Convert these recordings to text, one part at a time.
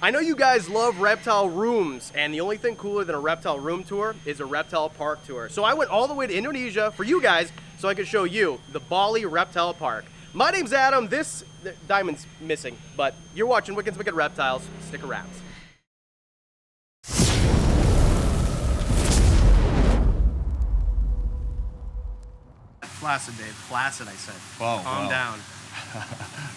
I know you guys love reptile rooms, and the only thing cooler than a reptile room tour is a reptile park tour. So I went all the way to Indonesia for you guys so I could show you the Bali Reptile Park. My name's Adam. This diamond's missing, but you're watching Wickens Wicked Reptiles. Stick around. Flaccid, Dave. Flaccid, I said. Wow. Calm down.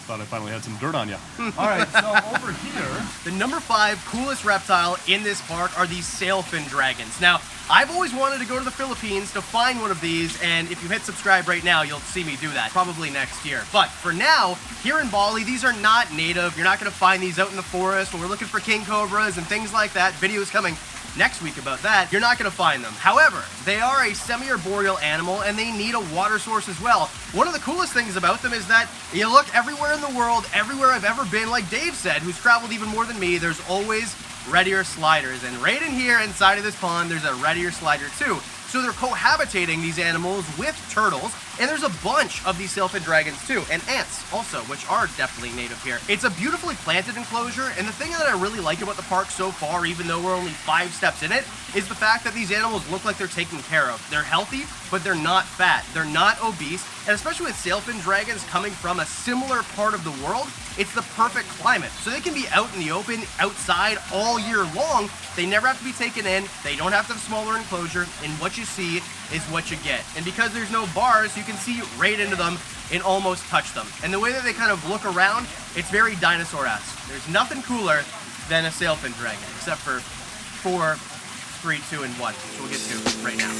Thought I finally had some dirt on you. All right, so over here. The number 5 coolest reptile in this park are these sailfin dragons. Now, I've always wanted to go to the Philippines to find one of these, and if you hit subscribe right now, you'll see me do that, probably next year. But for now, here in Bali, these are not native. You're not gonna find these out in the forest when we're looking for king cobras and things like that. Videos coming next week about that. You're not gonna find them. However, they are a semi-arboreal animal and they need a water source as well. One of the coolest things about them is that you look everywhere in the world, everywhere I've ever been, like Dave said, who's traveled even more than me, there's always red ear sliders. And right in here, inside of this pond, there's a red ear slider too. So they're cohabitating, these animals, with turtles, and there's a bunch of these sailfin dragons too, and ants also, which are definitely native here. It's a beautifully planted enclosure, and the thing that I really like about the park so far, even though we're only 5 steps in it, is the fact that these animals look like they're taken care of. They're healthy, but they're not fat. They're not obese, and especially with sailfin dragons coming from a similar part of the world, it's the perfect climate. So they can be out in the open, outside, all year long. They never have to be taken in. They don't have to have a smaller enclosure, and what you see is what you get. And because there's no bars, you can see right into them and almost touch them. And the way that they kind of look around, it's very dinosaur-esque. There's nothing cooler than a sailfin dragon, except for 4, 3, 2, and 1, which we'll get to right now.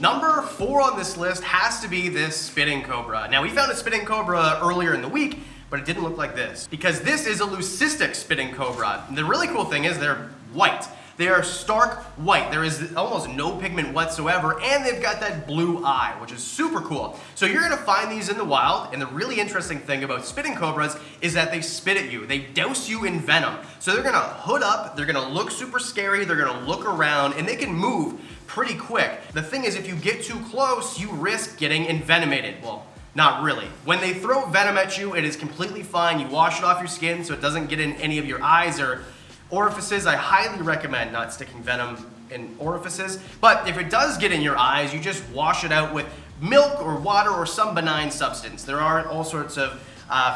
Number 4 on this list has to be this spitting cobra. Now, we found a spitting cobra earlier in the week, but it didn't look like this, because this is a leucistic spitting cobra. And the really cool thing is they're white. They are stark white. There is almost no pigment whatsoever, and they've got that blue eye, which is super cool. So you're gonna find these in the wild, and the really interesting thing about spitting cobras is that they spit at you. They douse you in venom. So they're gonna hood up, they're gonna look super scary, they're gonna look around, and they can move pretty quick. The thing is, if you get too close, you risk getting envenomated. Well, not really. When they throw venom at you, it is completely fine. You wash it off your skin so it doesn't get in any of your eyes or orifices. I highly recommend not sticking venom in orifices, but if it does get in your eyes, you just wash it out with milk or water or some benign substance. There are all sorts of,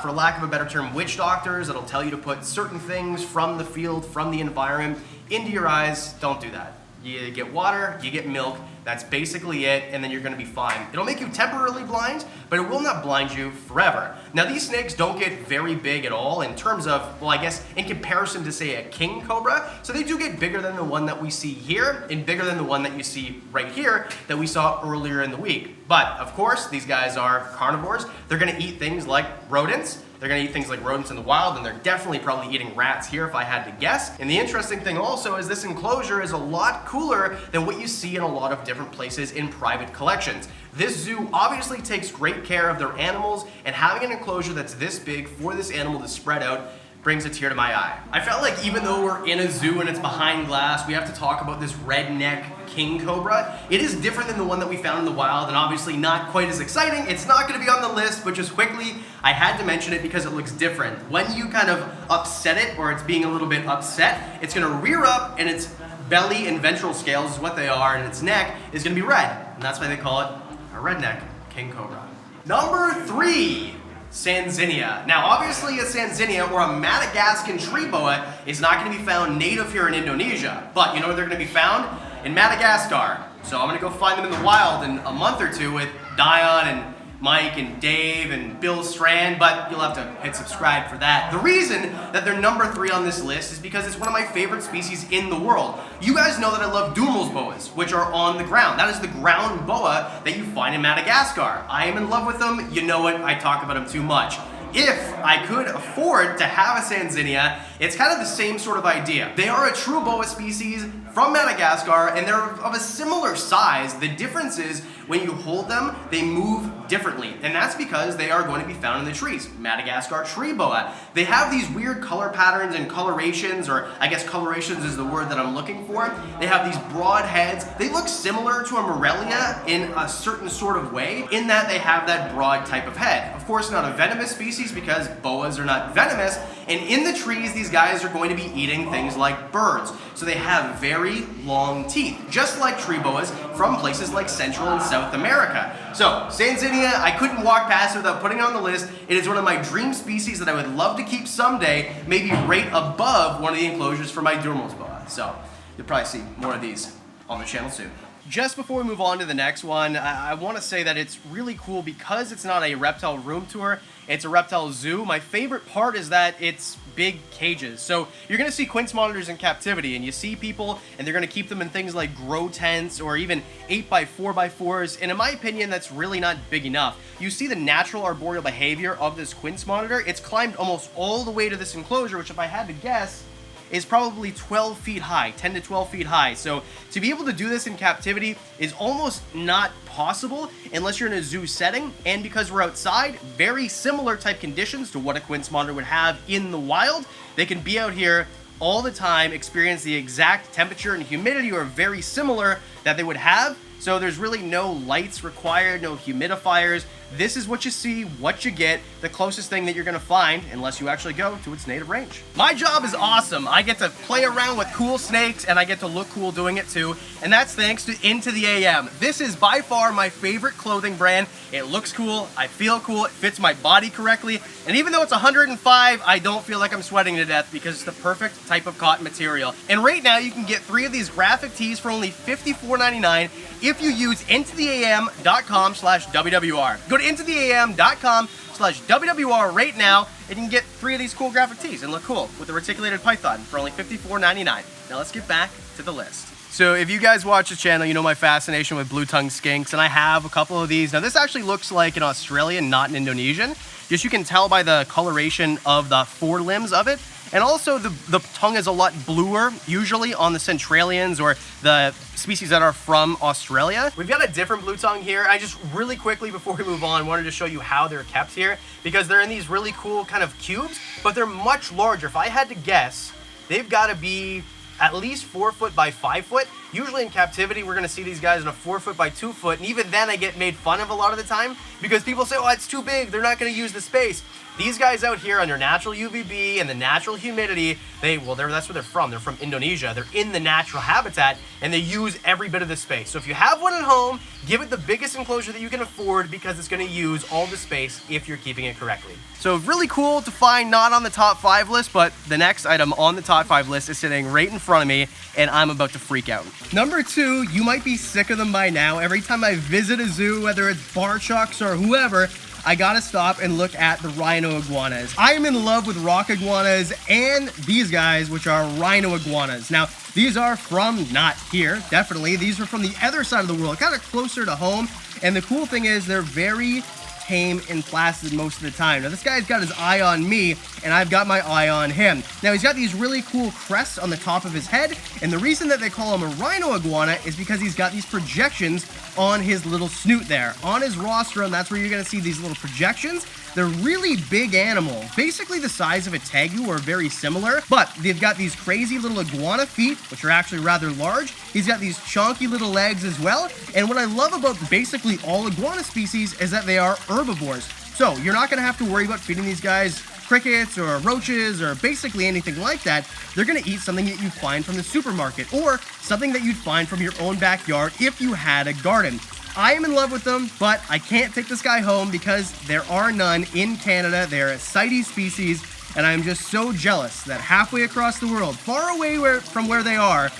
for lack of a better term, witch doctors that'll tell you to put certain things from the field, from the environment, into your eyes. Don't do that. You get water, you get milk, that's basically it, and then you're gonna be fine. It'll make you temporarily blind, but it will not blind you forever. Now, these snakes don't get very big at all in terms of, well, I guess in comparison to, say, a king cobra, so they do get bigger than the one that we see here and bigger than the one that you see right here that we saw earlier in the week. But, of course, these guys are carnivores. They're gonna eat things like rodents. They're gonna eat things like rodents in the wild, and they're definitely probably eating rats here if I had to guess. And the interesting thing also is this enclosure is a lot cooler than what you see in a lot of different places in private collections. This zoo obviously takes great care of their animals, and having an enclosure that's this big for this animal to spread out brings a tear to my eye. I felt like even though we're in a zoo and it's behind glass, we have to talk about this redneck king cobra. It is different than the one that we found in the wild, and obviously not quite as exciting. It's not gonna be on the list, but just quickly, I had to mention it because it looks different. When you kind of upset it, or it's being a little bit upset, it's gonna rear up, and its belly and ventral scales is what they are, and its neck is gonna be red. And that's why they call it a redneck king cobra. Number 3. Sanzinia. Now, obviously a Sanzinia or a Madagascan tree boa is not going to be found native here in Indonesia, but you know where they're going to be found? In Madagascar. So I'm going to go find them in the wild in a month or two with Dion and Mike and Dave and Bill Strand, but you'll have to hit subscribe for that. The reason that they're number 3 on this list is because it's one of my favorite species in the world. You guys know that I love Dumel's boas, which are on the ground. That is the ground boa that you find in Madagascar. I am in love with them. You know it. I talk about them too much. If I could afford to have a Sanzinia, It's kind of the same sort of idea. They are a true boa species from Madagascar, and they're of a similar size. The difference is when you hold them, they move differently, and that's because they are going to be found in the trees. Madagascar tree boa. They have these weird color patterns and colorations, or I guess colorations is the word that I'm looking for. They have these broad heads. They look similar to a Morelia in a certain sort of way, in that they have that broad type of head. Of course, not a venomous species because boas are not venomous, and in the trees, these guys are going to be eating things like birds. So they have very long teeth, just like tree boas from places like Central and South America. So, Sanzinia, I couldn't walk past it without putting it on the list. It is one of my dream species that I would love to keep someday, maybe right above one of the enclosures for my Durmals boa. So, you'll probably see more of these on the channel soon. Just before we move on to the next one, I want to say that it's really cool because it's not a reptile room tour, it's a reptile zoo. My favorite part is that it's big cages. So you're going to see quince monitors in captivity, and you see people and they're going to keep them in things like grow tents or even 8x4x4s, and in my opinion that's really not big enough. You see the natural arboreal behavior of this quince monitor. It's climbed almost all the way to this enclosure, which if I had to guess is probably 12 feet high, 10 to 12 feet high. So to be able to do this in captivity is almost not possible unless you're in a zoo setting, and because we're outside, very similar type conditions to what a quince monitor would have in the wild. They can be out here all the time, experience the exact temperature and humidity are very similar that they would have. So there's really no lights required, no humidifiers. This is what you see, what you get, the closest thing that you're gonna find, unless you actually go to its native range. My job is awesome. I get to play around with cool snakes, and I get to look cool doing it too, and that's thanks to Into the AM. This is by far my favorite clothing brand. It looks cool, I feel cool, it fits my body correctly, and even though it's 105, I don't feel like I'm sweating to death because it's the perfect type of cotton material. And right now, you can get 3 of these graphic tees for only $54.99 if you use intotheam.com/WWR. Go to intotheam.com/WWR right now, and you can get 3 of these cool graphic tees and look cool with the reticulated python for only $54.99. Now let's get back to the list. So if you guys watch the channel, you know my fascination with blue-tongued skinks, and I have a couple of these. Now this actually looks like an Australian, not an Indonesian. Just you can tell by the coloration of the forelimbs of it. And also the tongue is a lot bluer, usually on the Centralians or the species that are from Australia. We've got a different blue tongue here. I just really quickly, before we move on, wanted to show you how they're kept here, because they're in these really cool kind of cubes, but they're much larger. If I had to guess, they've got to be at least 4 foot by 5 foot. Usually in captivity, we're gonna see these guys in a 4 foot by 2 foot, and even then I get made fun of a lot of the time because people say, oh, it's too big, they're not gonna use the space. These guys out here under natural UVB and the natural humidity, that's where they're from. They're from Indonesia. They're in the natural habitat, and they use every bit of the space. So if you have one at home, give it the biggest enclosure that you can afford, because it's gonna use all the space if you're keeping it correctly. So really cool to find, not on the top 5 list, but the next item on the top 5 list is sitting right in front of me, and I'm about to freak out. Number 2, you might be sick of them by now. Every time I visit a zoo, whether it's bar chucks or whoever, I gotta stop and look at the rhino iguanas. I am in love with rock iguanas and these guys, which are rhino iguanas. Now, these are from not here, definitely. These are from the other side of the world, kind of closer to home. And the cool thing is they're very tame and placid most of the time. Now this guy's got his eye on me, and I've got my eye on him. Now he's got these really cool crests on the top of his head, and the reason that they call him a rhino iguana is because he's got these projections on his little snoot there. On his rostrum, that's where you're gonna see these little projections. They're really big animal, basically the size of a tegu or very similar, but they've got these crazy little iguana feet, which are actually rather large. He's got these chonky little legs as well, and what I love about basically all iguana species is that they are herbivores. So you're not gonna have to worry about feeding these guys crickets or roaches or basically anything like that. They're gonna eat something that you find from the supermarket or something that you'd find from your own backyard if you had a garden. I am in love with them, but I can't take this guy home because there are none in Canada. They're a CITES species, and I'm just so jealous that halfway across the world, far away from where they are,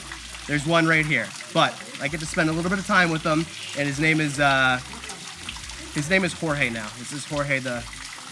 there's one right here. But I get to spend a little bit of time with them, and his name is Jorge now. This is Jorge the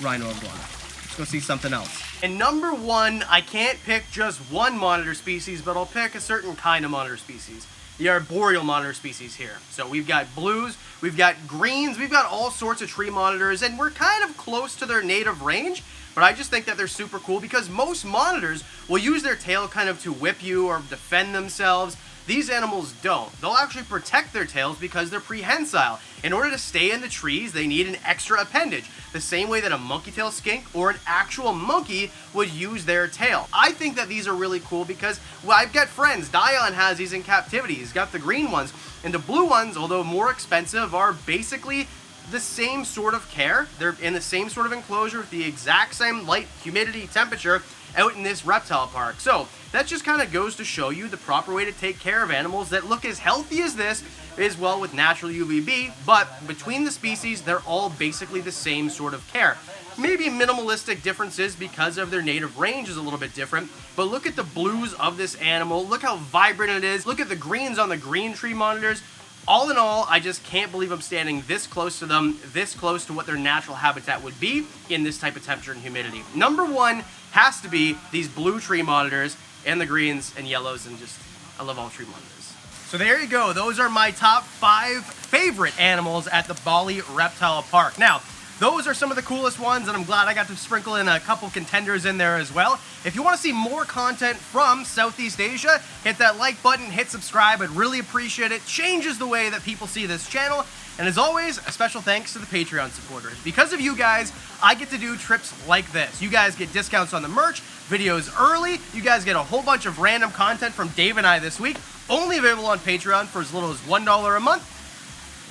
rhino iguana. Let's go see something else. And number 1, I can't pick just one monitor species, but I'll pick a certain kind of monitor species. the arboreal monitor species here. So we've got blues, we've got greens, we've got all sorts of tree monitors, and we're kind of close to their native range, but I just think that they're super cool because most monitors will use their tail kind of to whip you or defend themselves. These animals don't. They'll actually protect their tails because they're prehensile. In order to stay in the trees, they need an extra appendage, the same way that a monkey-tail skink or an actual monkey would use their tail. I think that these are really cool because, well, I've got friends. Dion has these in captivity. He's got the green ones. And the blue ones, although more expensive, are basically the same sort of care. They're in the same sort of enclosure with the exact same light, humidity, temperature out in this reptile park. So that just kind of goes to show you the proper way to take care of animals that look as healthy as this, as well with natural UVB, but between the species, they're all basically the same sort of care. Maybe minimalistic differences because of their native range is a little bit different, but look at the blues of this animal. Look how vibrant it is. Look at the greens on the green tree monitors. All in all, I just can't believe I'm standing this close to them, this close to what their natural habitat would be in this type of temperature and humidity. Number one has to be these blue tree monitors and the greens and yellows, and just, I love all tree monitors. So there you go. Those are my top 5 favorite animals at the Bali Reptile Park. Now, those are some of the coolest ones, and I'm glad I got to sprinkle in a couple contenders in there as well. If you want to see more content from Southeast Asia, hit that like button, hit subscribe. I'd really appreciate it. Changes the way that people see this channel. And as always, a special thanks to the Patreon supporters. Because of you guys, I get to do trips like this. You guys get discounts on the merch, videos early. You guys get a whole bunch of random content from Dave and I this week. Only available on Patreon for as little as $1 a month.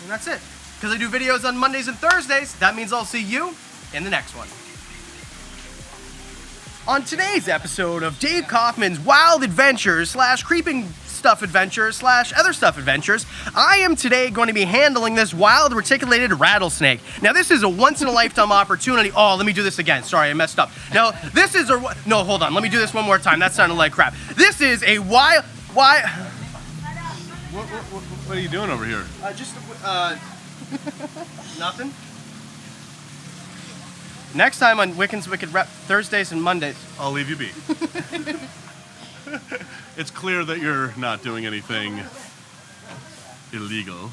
And that's it. Because I do videos on Mondays and Thursdays, that means I'll see you in the next one. On today's episode of Dave Kaufman's Wild Adventures / Creeping Stuff Adventures / Other Stuff Adventures, I am today going to be handling this wild reticulated rattlesnake. Now this is a once-in-a-lifetime opportunity. Oh, let me do this again. Sorry, I messed up. Now this is a... No, hold on. Let me do this one more time. That sounded like crap. This is a wild... What are you doing over here? Nothing. Next time on Wickens Wicked Rep, Thursdays and Mondays. I'll leave you be. It's clear that you're not doing anything illegal.